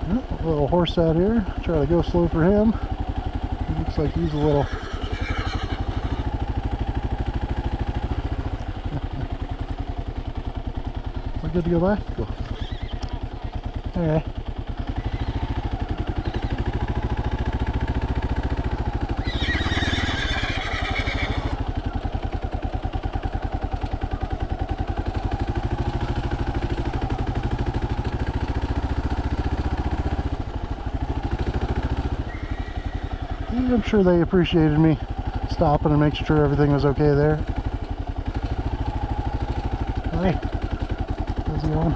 A little horse out here. Try to go slow for him. He looks like he's a little... We're good to go by? Cool. Alright. I'm sure they appreciated me stopping and making sure everything was okay there. Hi. How's it going?